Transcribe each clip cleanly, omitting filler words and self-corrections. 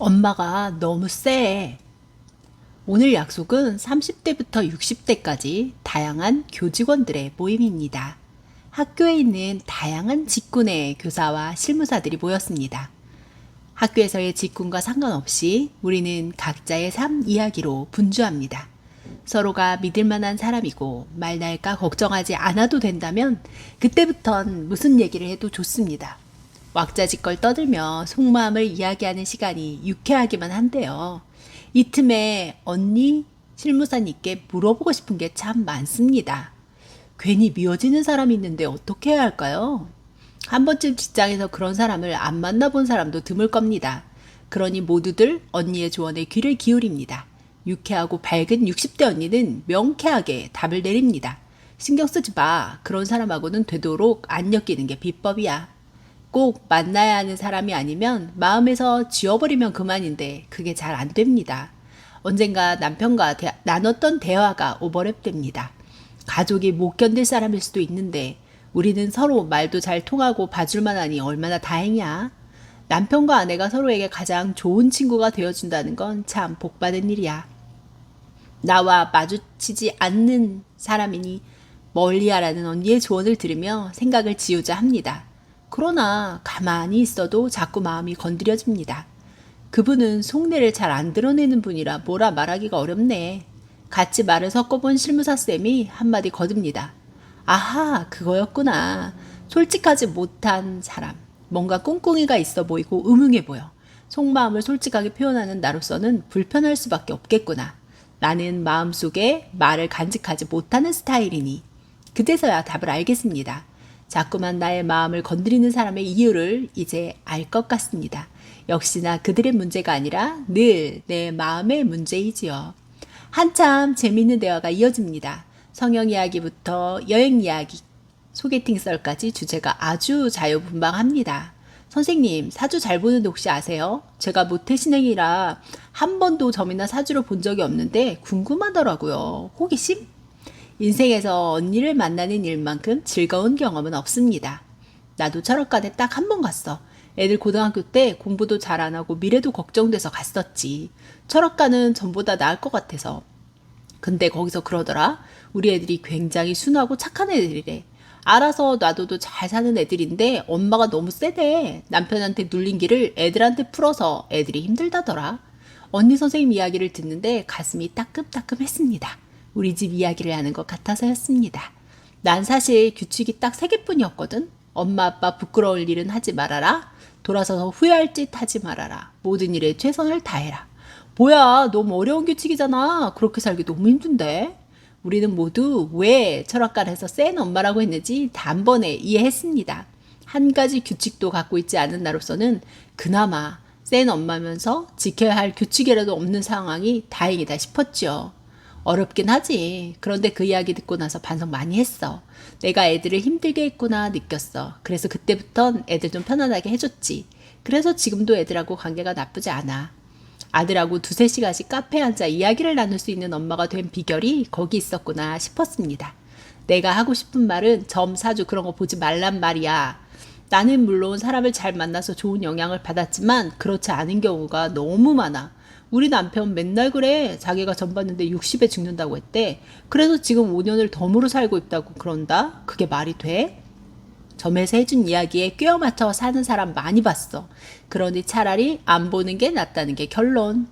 엄마가 너무 쎄. 오늘 약속은 30대부터 60대까지 다양한 교직원들의 모임입니다. 학교에 있는 다양한 직군의 교사와 실무사들이 모였습니다. 학교에서의 직군과 상관없이 우리는 각자의 삶 이야기로 분주합니다. 서로가 믿을 만한 사람이고 말날까 걱정하지 않아도 된다면 그때부턴 무슨 얘기를 해도 좋습니다. 왁자지껄 떠들며 속마음을 이야기하는 시간이 유쾌하기만 한데요. 이 틈에 언니 실무사님께 물어보고 싶은 게 참 많습니다. 괜히 미워지는 사람이 있는데 어떻게 해야 할까요? 한 번쯤 직장에서 그런 사람을 안 만나본 사람도 드물 겁니다. 그러니 모두들 언니의 조언에 귀를 기울입니다. 유쾌하고 밝은 60대 언니는 명쾌하게 답을 내립니다. 신경 쓰지 마. 그런 사람하고는 되도록 안 엮이는 게 비법이야. 꼭 만나야 하는 사람이 아니면 마음에서 지워버리면 그만인데 그게 잘 안 됩니다. 언젠가 남편과 나눴던 대화가 오버랩됩니다. 가족이 못 견딜 사람일 수도 있는데 우리는 서로 말도 잘 통하고 봐줄만 하니 얼마나 다행이야. 남편과 아내가 서로에게 가장 좋은 친구가 되어준다는 건 참 복받은 일이야. 나와 마주치지 않는 사람이니 멀리하라는 언니의 조언을 들으며 생각을 지우자 합니다. 그러나 가만히 있어도 자꾸 마음이 건드려집니다. 그분은 속내를 잘 안 드러내는 분이라 뭐라 말하기가 어렵네. 같이 말을 섞어본 실무사쌤이 한마디 거듭니다. 아하, 그거였구나. 솔직하지 못한 사람. 뭔가 꿍꿍이가 있어 보이고 음흉해 보여. 속마음을 솔직하게 표현하는 나로서는 불편할 수밖에 없겠구나. 나는 마음속에 말을 간직하지 못하는 스타일이니. 그제서야 답을 알겠습니다. 자꾸만 나의 마음을 건드리는 사람의 이유를 이제 알 것 같습니다. 역시나 그들의 문제가 아니라 늘 내 마음의 문제이지요. 한참 재미있는 대화가 이어집니다. 성형 이야기부터 여행 이야기, 소개팅 썰까지 주제가 아주 자유분방합니다. 선생님, 사주 잘 보는데 혹시 아세요? 제가 모태신앙이라 한 번도 점이나 사주를 본 적이 없는데 궁금하더라고요. 호기심? 인생에서 언니를 만나는 일만큼 즐거운 경험은 없습니다. 나도 철학관에 딱 한 번 갔어. 애들 고등학교 때 공부도 잘 안 하고 미래도 걱정돼서 갔었지. 철학관은 전보다 나을 것 같아서. 근데 거기서 그러더라. 우리 애들이 굉장히 순하고 착한 애들이래. 알아서 놔둬도 잘 사는 애들인데 엄마가 너무 세대. 남편한테 눌린 길을 애들한테 풀어서 애들이 힘들다더라. 언니 선생님 이야기를 듣는데 가슴이 따끔따끔했습니다. 우리 집 이야기를 하는 것 같아서였습니다. 난 사실 규칙이 딱 3개뿐이었거든. 엄마 아빠 부끄러울 일은 하지 말아라. 돌아서서 후회할 짓 하지 말아라. 모든 일에 최선을 다해라. 뭐야, 너무 어려운 규칙이잖아. 그렇게 살기 너무 힘든데. 우리는 모두 왜 철학관에서 센 엄마라고 했는지 단번에 이해했습니다. 한 가지 규칙도 갖고 있지 않은 나로서는 그나마 센 엄마면서 지켜야 할 규칙이라도 없는 상황이 다행이다 싶었죠. 어렵긴 하지. 그런데 그 이야기 듣고 나서 반성 많이 했어. 내가 애들을 힘들게 했구나 느꼈어. 그래서 그때부턴 애들 좀 편안하게 해줬지. 그래서 지금도 애들하고 관계가 나쁘지 않아. 아들하고 2-3시간씩 카페에 앉아 이야기를 나눌 수 있는 엄마가 된 비결이 거기 있었구나 싶었습니다. 내가 하고 싶은 말은 점, 사주 그런 거 보지 말란 말이야. 나는 물론 사람을 잘 만나서 좋은 영향을 받았지만 그렇지 않은 경우가 너무 많아. 우리 남편 맨날 그래. 자기가 점 봤는데 60에 죽는다고 했대. 그래서 지금 5년을 덤으로 살고 있다고 그런다? 그게 말이 돼? 점에서 해준 이야기에 꿰어 맞춰 사는 사람 많이 봤어. 그러니 차라리 안 보는 게 낫다는 게 결론.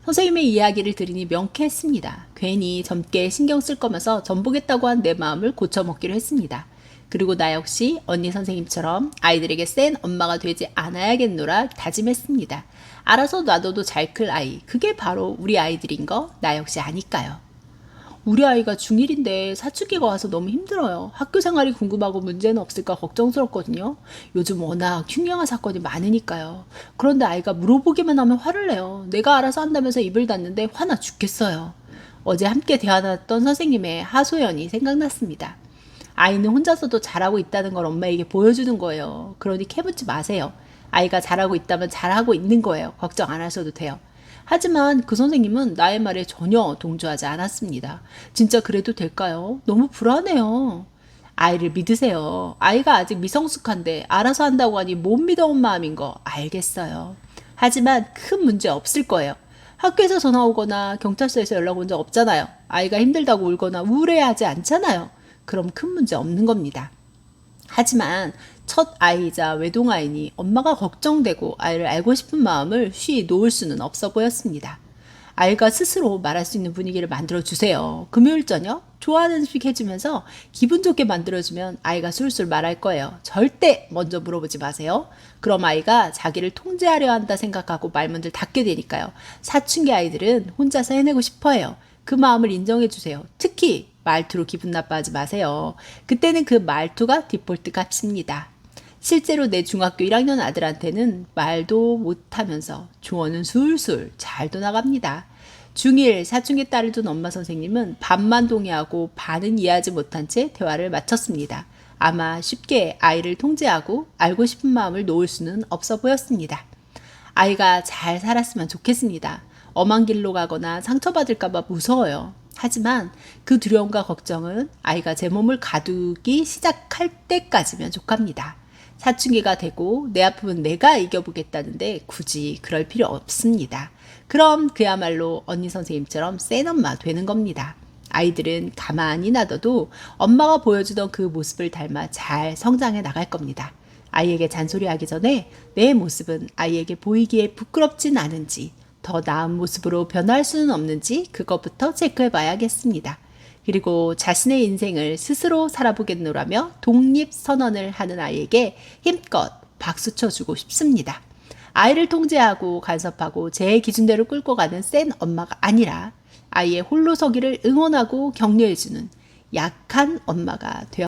선생님의 이야기를 들으니 명쾌했습니다. 괜히 젊게 신경 쓸 거면서 점 보겠다고 한 내 마음을 고쳐먹기로 했습니다. 그리고 나 역시 언니 선생님처럼 아이들에게 센 엄마가 되지 않아야겠노라 다짐했습니다. 알아서 놔둬도 잘 클 아이, 그게 바로 우리 아이들인 거 나 역시 아니까요. 우리 아이가 중1인데 사춘기가 와서 너무 힘들어요. 학교 생활이 궁금하고 문제는 없을까 걱정스럽거든요. 요즘 워낙 흉흉한 사건이 많으니까요. 그런데 아이가 물어보기만 하면 화를 내요. 내가 알아서 한다면서 입을 닫는데 화나 죽겠어요. 어제 함께 대화 나눴던 선생님의 하소연이 생각났습니다. 아이는 혼자서도 잘하고 있다는 걸 엄마에게 보여주는 거예요. 그러니 캐묻지 마세요. 아이가 잘하고 있다면 잘하고 있는 거예요. 걱정 안 하셔도 돼요. 하지만 그 선생님은 나의 말에 전혀 동조하지 않았습니다. 진짜 그래도 될까요? 너무 불안해요. 아이를 믿으세요. 아이가 아직 미성숙한데 알아서 한다고 하니 못 믿어온 마음인 거 알겠어요. 하지만 큰 문제 없을 거예요. 학교에서 전화 오거나 경찰서에서 연락 온 적 없잖아요. 아이가 힘들다고 울거나 우울해하지 않잖아요. 그럼 큰 문제 없는 겁니다. 하지만 첫 아이이자 외동아이니 엄마가 걱정되고 아이를 알고 싶은 마음을 쉬이 놓을 수는 없어 보였습니다. 아이가 스스로 말할 수 있는 분위기를 만들어주세요. 금요일 저녁 좋아하는 음식 해주면서 기분 좋게 만들어주면 아이가 술술 말할 거예요. 절대 먼저 물어보지 마세요. 그럼 아이가 자기를 통제하려 한다 생각하고 말문을 닫게 되니까요. 사춘기 아이들은 혼자서 해내고 싶어해요. 그 마음을 인정해주세요. 특히 말투로 기분 나빠하지 마세요. 그때는 그 말투가 디폴트 값입니다. 실제로 내 중학교 1학년 아들한테는 말도 못하면서 조언은 술술 잘도 나갑니다. 중1 사춘기 딸을 둔 엄마 선생님은 반만 동의하고 반은 이해하지 못한 채 대화를 마쳤습니다. 아마 쉽게 아이를 통제하고 알고 싶은 마음을 놓을 수는 없어 보였습니다. 아이가 잘 살았으면 좋겠습니다. 엄한 길로 가거나 상처받을까봐 무서워요. 하지만 그 두려움과 걱정은 아이가 제 몸을 가두기 시작할 때까지면 족합니다. 사춘기가 되고 내 아픔은 내가 이겨보겠다는데 굳이 그럴 필요 없습니다. 그럼 그야말로 언니 선생님처럼 센 엄마 되는 겁니다. 아이들은 가만히 놔둬도 엄마가 보여주던 그 모습을 닮아 잘 성장해 나갈 겁니다. 아이에게 잔소리하기 전에 내 모습은 아이에게 보이기에 부끄럽진 않은지 더 나은 모습으로 변할 수는 없는지 그것부터 체크해 봐야겠습니다. 그리고 자신의 인생을 스스로 살아보겠노라며 독립선언을 하는 아이에게 힘껏 박수 쳐주고 싶습니다. 아이를 통제하고 간섭하고 제 기준대로 끌고 가는 센 엄마가 아니라 아이의 홀로 서기를 응원하고 격려해주는 약한 엄마가 되어